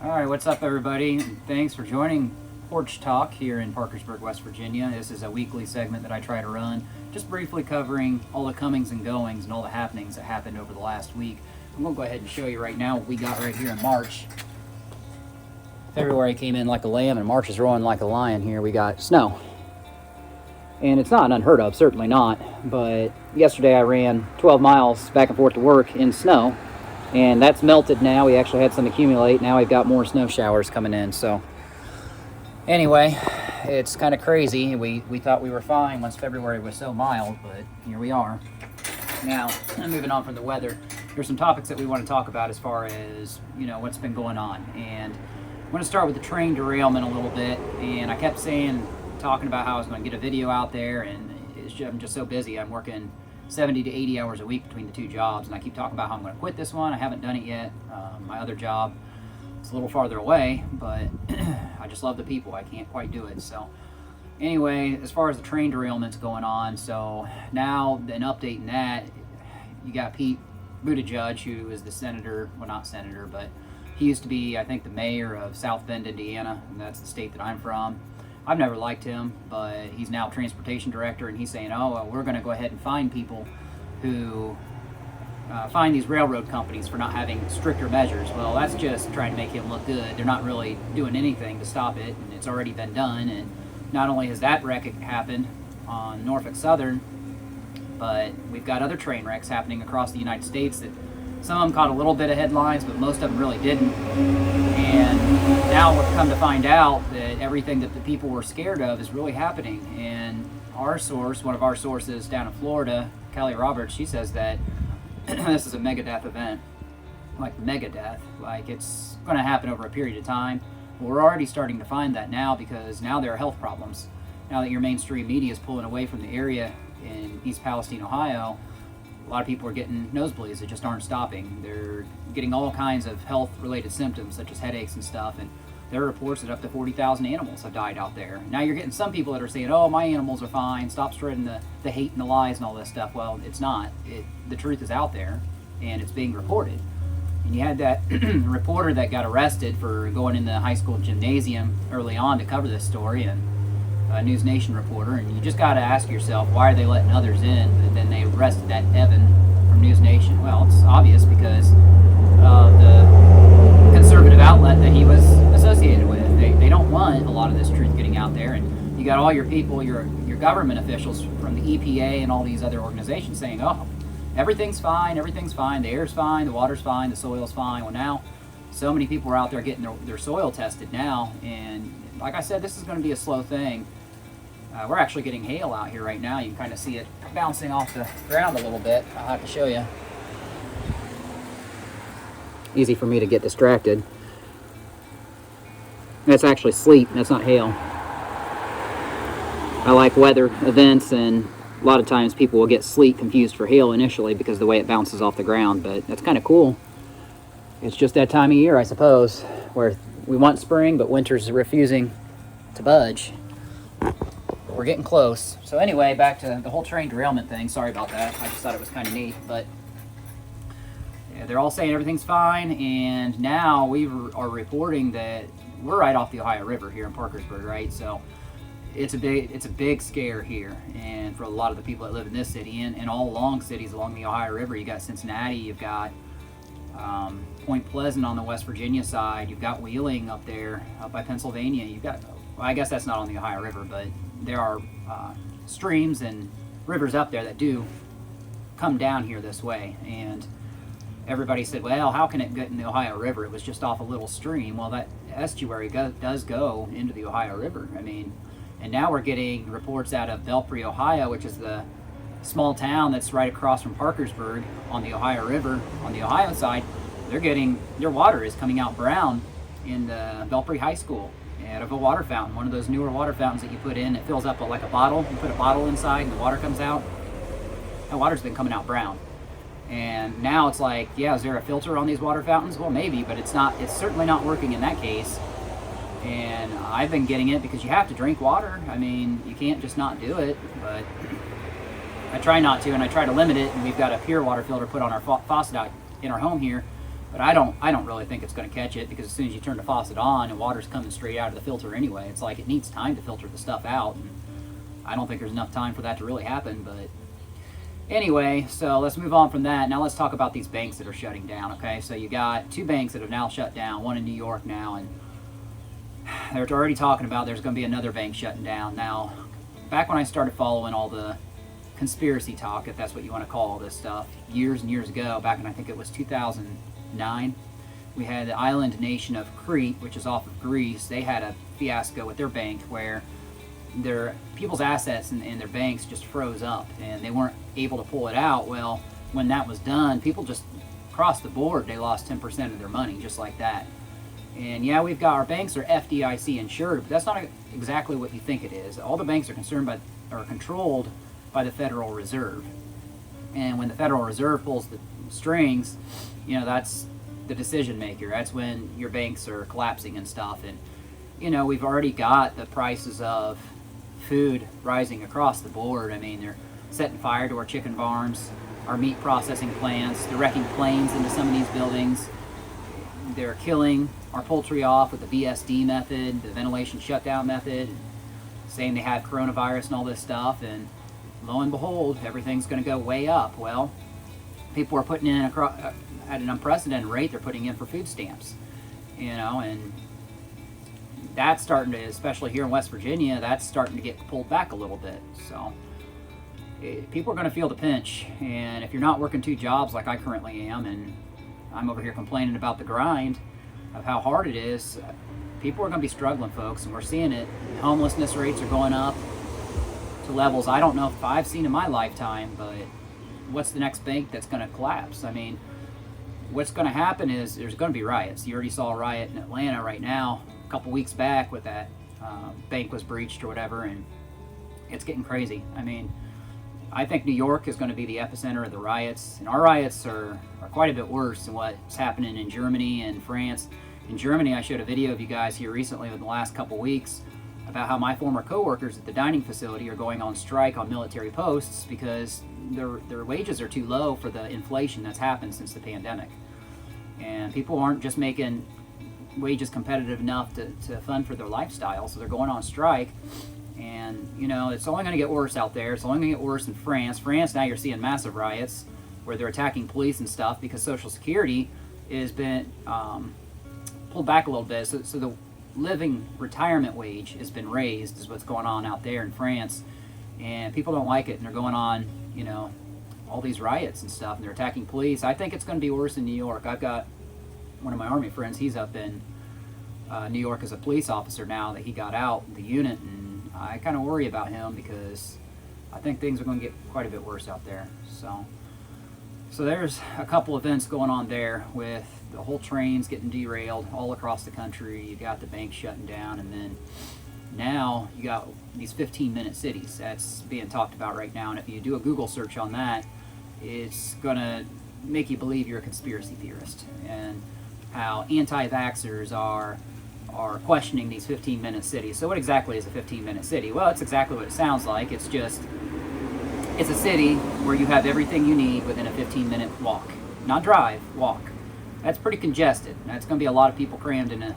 Alright, what's up everybody? Thanks for joining Porch Talk here in Parkersburg, West Virginia. This is a weekly segment that I try to run, just briefly covering all the comings and goings and all the happenings that happened over the last week. I'm going to go ahead and show you right now what we got right here in March. February came in like a lamb and March is rolling like a lion here. We got snow. And it's not unheard of, certainly not, but yesterday I ran 12 miles back and forth to work in snow. And that's melted now. We actually had some accumulate. Now we've got more snow showers coming in. So anyway, it's kind of crazy. We thought we were fine once February was so mild, but here we are. Now, moving on from the weather, there's some topics that we want to talk about as far as, what's been going on. And I'm going to start with the train derailment a little bit. And I kept talking about how I was going to get a video out there, and I'm just so busy. I'm working 70 to 80 hours a week between the two jobs, and I keep talking about how I'm going to quit this one. I haven't done it yet. My other job, it's a little farther away, but I just love the people. I can't quite do it. So anyway, as far as the train derailments going on, so now an update in that, you got Pete Buttigieg, who is the senator, well, not senator, but he used to be, I think, the mayor of South Bend, Indiana, and that's the state that I'm from. I've never liked him, but he's now transportation director, and he's saying, oh, well, we're going to go ahead and fine people who fine these railroad companies for not having stricter measures. Well, that's just trying to make him look good. They're not really doing anything to stop it, and it's already been done. And not only has that wreck happened on Norfolk Southern, but we've got other train wrecks happening across the United States that some of them caught a little bit of headlines, but most of them really didn't. And now we've come to find out that everything that the people were scared of is really happening. And our source, one of our sources down in Florida, Kelly Roberts, she says that this is a mega-death event. Like mega-death. Like it's going to happen over a period of time. We're already starting to find that now, because now there are health problems. Now that your mainstream media is pulling away from the area in East Palestine, Ohio, a lot of people are getting nosebleeds that just aren't stopping. They're getting all kinds of health-related symptoms, such as headaches and stuff, and there are reports that up to 40,000 animals have died out there. Now you're getting some people that are saying, oh, my animals are fine, stop spreading the hate and the lies and all this stuff. Well, it's not. The truth is out there, and it's being reported. And you had that reporter that got arrested for going in the high school gymnasium early on to cover this story, and a News Nation reporter, and you just got to ask yourself, why are they letting others in? And then they arrested that Evan from News Nation. Well, it's obvious, because the conservative outlet that he was associated with, they don't want a lot of this truth getting out there. And you got all your people, your government officials from the EPA and all these other organizations saying, oh, everything's fine, the air's fine, the water's fine, the soil's fine. Well, now so many people are out there getting their soil tested now, and like I said, this is going to be a slow thing. We're actually getting hail out here right now. You can kind of see it bouncing off the ground a little bit. I'll have to show you. Easy for me to get distracted. That's actually sleet. That's not hail. I like weather events, and a lot of times people will get sleet confused for hail initially because of the way it bounces off the ground, but that's kind of cool. It's just that time of year, I suppose, where we want spring, but winter's refusing to budge. We're getting close. So anyway, back to the whole train derailment thing. Sorry about that. I just thought it was kind of neat. But yeah, they're all saying everything's fine, and now we are reporting that we're right off the Ohio River here in Parkersburg, right? So it's a big scare here, and for a lot of the people that live in this city and all along cities along the Ohio River. You got Cincinnati, you've got Point Pleasant on the West Virginia side, you've got Wheeling up there, up by Pennsylvania. You've got, well, I guess that's not on the Ohio River, but there are streams and rivers up there that do come down here this way. And everybody said, well, how can it get in the Ohio River? It was just off a little stream. Well, that estuary does go into the Ohio River. I mean, and now we're getting reports out of Belpre, Ohio, which is the small town that's right across from Parkersburg on the Ohio River, on the Ohio side. Their water is coming out brown in the Belpre High School out of a water fountain, one of those newer water fountains that you put in. It fills up like a bottle. You put a bottle inside and the water comes out. That water's been coming out brown. And now it's like, yeah, is there a filter on these water fountains? Well, maybe, but it's certainly not working in that case. And I've been getting it because you have to drink water. I mean, you can't just not do it, but I try not to, and I try to limit it. And we've got a pure water filter put on our faucet out in our home here, But I don't really think it's going to catch it, because as soon as you turn the faucet on and water's coming straight out of the filter anyway, it's like it needs time to filter the stuff out. And I don't think there's enough time for that to really happen. But anyway, so let's move on from that. Now let's talk about these banks that are shutting down, okay? So you got 2 banks that have now shut down, one in New York now, and they're already talking about there's going to be another bank shutting down. Now, back when I started following all the conspiracy talk, if that's what you want to call all this stuff, years and years ago, back in I think it was 2009, we had the island nation of Crete, which is off of Greece. They had a fiasco with their bank where their people's assets and their banks just froze up and they weren't able to pull it out. Well, when that was done, people just across the board, they lost 10% of their money just like that. And yeah, we've got our banks are FDIC insured, but that's not exactly what you think it is. All the banks are controlled by the Federal Reserve. And when the Federal Reserve pulls the strings, you know, that's the decision maker. That's when your banks are collapsing and stuff. And, you know, we've already got the prices of food rising across the board. I mean, they're setting fire to our chicken farms, our meat processing plants. They're wrecking planes into some of these buildings. They're killing our poultry off with the VSD method, the ventilation shutdown method, saying they have coronavirus and all this stuff. And lo and behold, everything's going to go way up. Well, people are putting in at an unprecedented rate. They're putting in for food stamps, you know, and that's starting to, especially here in West Virginia, that's starting to get pulled back a little bit. So people are going to feel the pinch. And if you're not working 2 jobs like I currently am, and I'm over here complaining about the grind of how hard it is, people are going to be struggling, folks, and we're seeing it. Homelessness rates are going up to levels I don't know if I've seen in my lifetime. But what's the next bank that's going to collapse? I mean, what's going to happen is there's going to be riots. You already saw a riot in Atlanta right now a couple weeks back with that bank was breached or whatever, and it's getting crazy. I mean, I think New York is going to be the epicenter of the riots, and our riots are quite a bit worse than what's happening in Germany and France. In Germany, I showed a video of you guys here recently in the last couple weeks about how my former coworkers at the dining facility are going on strike on military posts because their wages are too low for the inflation that's happened since the pandemic. And people aren't just making wages competitive enough to fund for their lifestyle, so they're going on strike. And, you know, it's only going to get worse out there. It's only going to get worse in France. France, now you're seeing massive riots where they're attacking police and stuff because Social Security has been pulled back a little bit. So the living retirement wage has been raised, is what's going on out there in France. And people don't like it, and they're going on, you know, all these riots and stuff, and they're attacking police. I think it's going to be worse in New York. I've got one of my Army friends, he's up in New York as a police officer now that he got out the unit, and I kind of worry about him because I think things are going to get quite a bit worse out there. So there's a couple events going on there with the whole trains getting derailed all across the country. You got the banks shutting down, and then now you got these 15-minute cities that's being talked about right now. And if you do a Google search on that, it's going to make you believe you're a conspiracy theorist, and how anti-vaxxers are questioning these 15-minute cities. So what exactly is a 15-minute city? Well, it's exactly what it sounds like. It's a city where you have everything you need within a 15-minute walk. Not drive, walk. That's pretty congested. That's going to be a lot of people crammed in a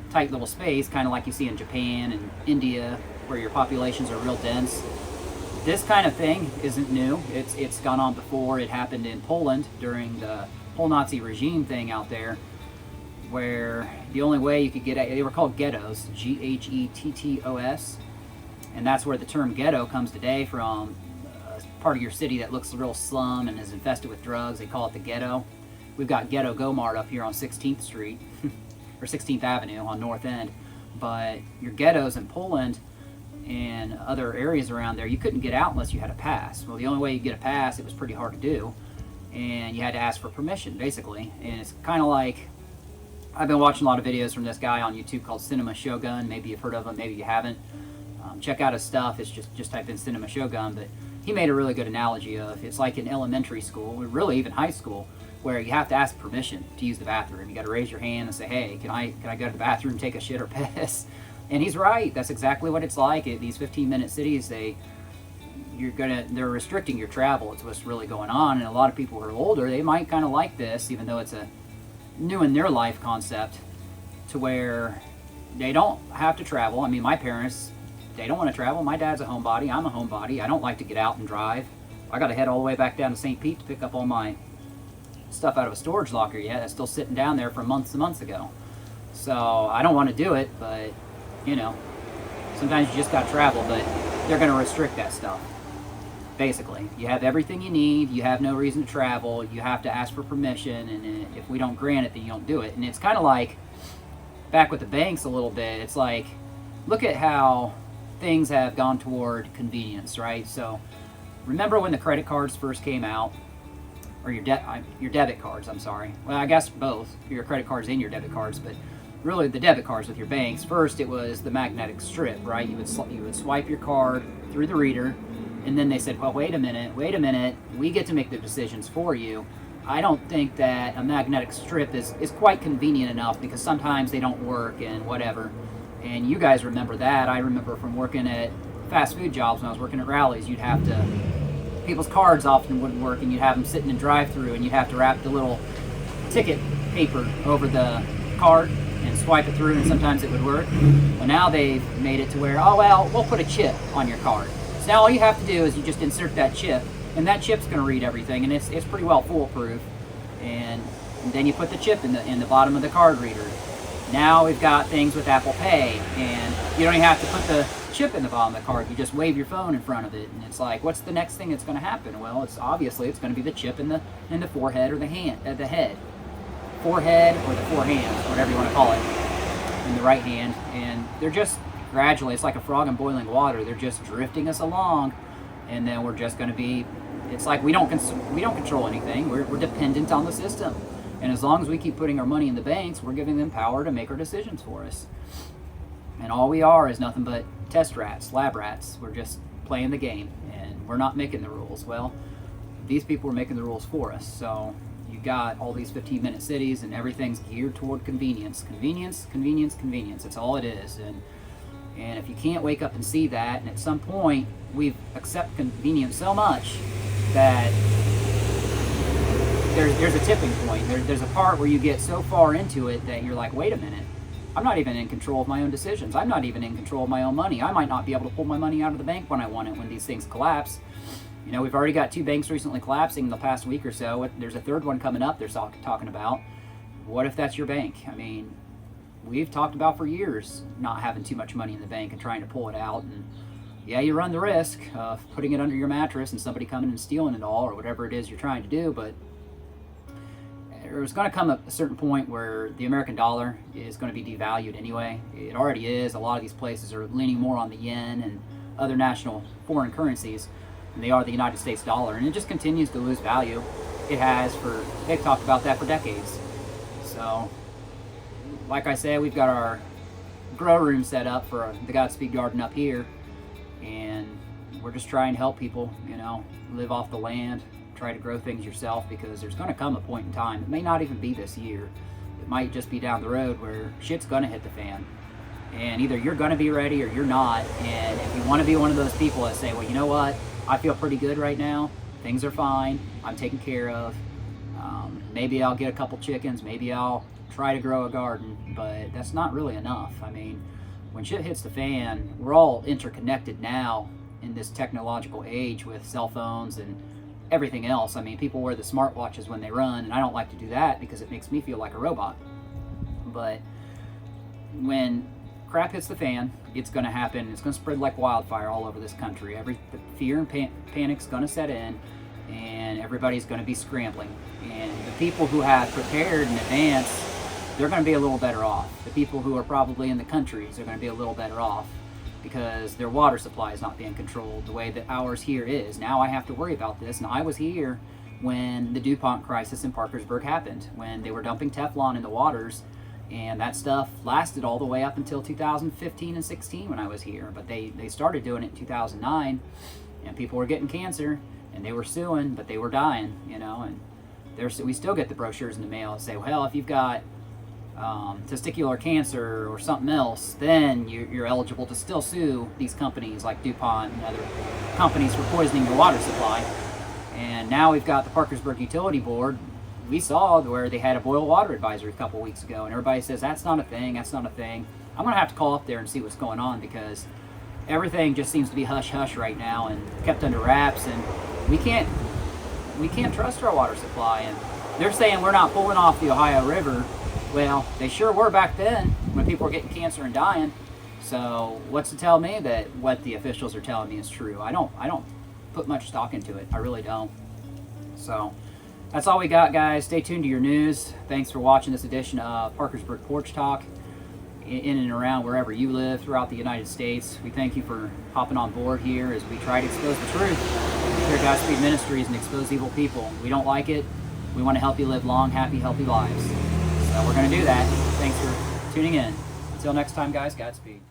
tight little space, kind of like you see in Japan and India, where your populations are real dense. This kind of thing isn't new. It's gone on before. It happened in Poland during the whole Nazi regime thing out there, where the only way you could get they were called ghettos, Ghettos, and that's where the term ghetto comes today from. Part of your city that looks real slum and is infested with drugs, they call it the ghetto. We've got Ghetto Gomart up here on 16th Street, or 16th Avenue on North End, but your ghettos in Poland and other areas around there, you couldn't get out unless you had a pass. Well, the only way you get a pass, it was pretty hard to do, and you had to ask for permission, basically. And it's kind of like, I've been watching a lot of videos from this guy on YouTube called Cinema Shogun. Maybe you've heard of him, maybe you haven't. Check out his stuff. It's just type in Cinema Shogun, but he made a really good analogy of, it's like in elementary school, or really even high school, where you have to ask permission to use the bathroom. You got to raise your hand and say, hey, can I go to the bathroom, take a shit or piss? And he's right. That's exactly what it's like. These 15-minute cities, they're restricting your travel. It's what's really going on. And a lot of people who are older, they might kind of like this, even though it's a new in their life concept to where they don't have to travel. I mean, my parents, they don't want to travel. My dad's a homebody. I'm a homebody. I don't like to get out and drive. I got to head all the way back down to St. Pete to pick up all my stuff out of a storage locker yet. That's still sitting down there from months and months ago. So I don't want to do it, but you know, sometimes you just got to travel, but they're going to restrict that stuff. Basically, you have everything you need, you have no reason to travel, you have to ask for permission, and if we don't grant it, then you don't do it. And it's kind of like, back with the banks a little bit, it's like, look at how things have gone toward convenience, right? So, remember when the credit cards first came out, or your debit cards, I'm sorry. Well, I guess both, your credit cards and your debit cards, but really the debit cards with your banks. First, it was the magnetic strip, right? You would swipe your card through the reader, and then they said, well, wait a minute, we get to make the decisions for you. I don't think that a magnetic strip is quite convenient enough, because sometimes they don't work and whatever. And you guys remember that. I remember from working at fast food jobs when I was working at Rallies, you'd have to, people's cards often wouldn't work, and you'd have them sitting in drive-through, and you'd have to wrap the little ticket paper over the card and swipe it through, and sometimes it would work. Well, now they've made it to where, oh, well, we'll put a chip on your card. So now all you have to do is you just insert that chip, and that chip's going to read everything, and it's pretty well foolproof. And then you put the chip in the bottom of the card reader. Now we've got things with Apple Pay, and you don't even have to put the chip in the bottom of the card. You just wave your phone in front of it, and it's like, what's the next thing that's going to happen? Well, it's obviously going to be the chip in the forehead or the head, forehead or the four hands, whatever you want to call it, in the right hand. And they're just gradually, it's like a frog in boiling water. They're just drifting us along, and then we're just going to be. It's like we don't control anything. We're dependent on the system. And as long as we keep putting our money in the banks, we're giving them power to make our decisions for us. And all we are is nothing but test rats, lab rats. We're just playing the game, and we're not making the rules. Well, these people are making the rules for us. So you got all these 15-minute cities, and everything's geared toward convenience. Convenience, convenience, convenience. That's all it is. And if you can't wake up and see that, and at some point we've accepted convenience so much that there's a tipping point. There's a part where you get so far into it that you're like, wait a minute, I'm not even in control of my own decisions. I'm not even in control of my own money. I might not be able to pull my money out of the bank when I want it when these things collapse. You know, we've already got 2 banks recently collapsing in the past week or so. There's a third one coming up they're talking about. What if that's your bank? I mean, we've talked about for years not having too much money in the bank and trying to pull it out. And yeah, you run the risk of putting it under your mattress and somebody coming and stealing it all or whatever it is you're trying to do, but there's going to come a certain point where the American dollar is going to be devalued anyway. It already is. A lot of these places are leaning more on the yen and other national foreign currencies than they are the United States dollar, and it just continues to lose value. It has they've talked about that for decades. So, like I said, we've got our grow room set up for the GodSpeed garden up here, and we're just trying to help people, you know, live off the land, try to grow things yourself, because there's going to come a point in time, it may not even be this year, it might just be down the road where shit's going to hit the fan, and either you're going to be ready or you're not. And if you want to be one of those people that say, well, you know what, I feel pretty good right now, things are fine, I'm taken care of, maybe I'll get a couple chickens, maybe I'll try to grow a garden, but that's not really enough. I mean, when shit hits the fan, we're all interconnected now in this technological age with cell phones and everything else. I mean, people wear the smartwatches when they run, and I don't like to do that because it makes me feel like a robot. But when crap hits the fan, it's going to happen. It's going to spread like wildfire all over this country. The fear and panic's going to set in, and everybody's going to be scrambling. And the people who have prepared in advance, they're going to be a little better off. The people who are probably in the countries are going to be a little better off, because their water supply is not being controlled the way that ours here is. Now I have to worry about this, and I was here when the DuPont crisis in Parkersburg happened, when they were dumping Teflon in the waters, and that stuff lasted all the way up until 2015 and 16 when I was here. But they started doing it in 2009, and people were getting cancer, and they were suing, but they were dying, you know. And we still get the brochures in the mail that say, well, if you've got testicular cancer or something else, then you're eligible to still sue these companies like DuPont and other companies for poisoning your water supply. And now we've got the Parkersburg Utility Board we saw where they had a boil water advisory a couple weeks ago, and everybody says that's not a thing, that's not a thing. I'm gonna have to call up there and see what's going on, because everything just seems to be hush hush right now and kept under wraps, and we can't trust our water supply. And they're saying we're not pulling off the Ohio River. Well, they sure were back then when people were getting cancer and dying. So what's to tell me that what the officials are telling me is true? I don't put much stock into it. I really don't. So that's all we got, guys. Stay tuned to your news. Thanks for watching this edition of Parkersburg Porch Talk, in and around wherever you live throughout the United States. We thank you for hopping on board here as we try to expose the truth here at GodSpeed Ministries and expose evil people. We don't like it. We want to help you live long, happy, healthy lives. So we're going to do that. Thanks for tuning in. Until next time, guys, Godspeed.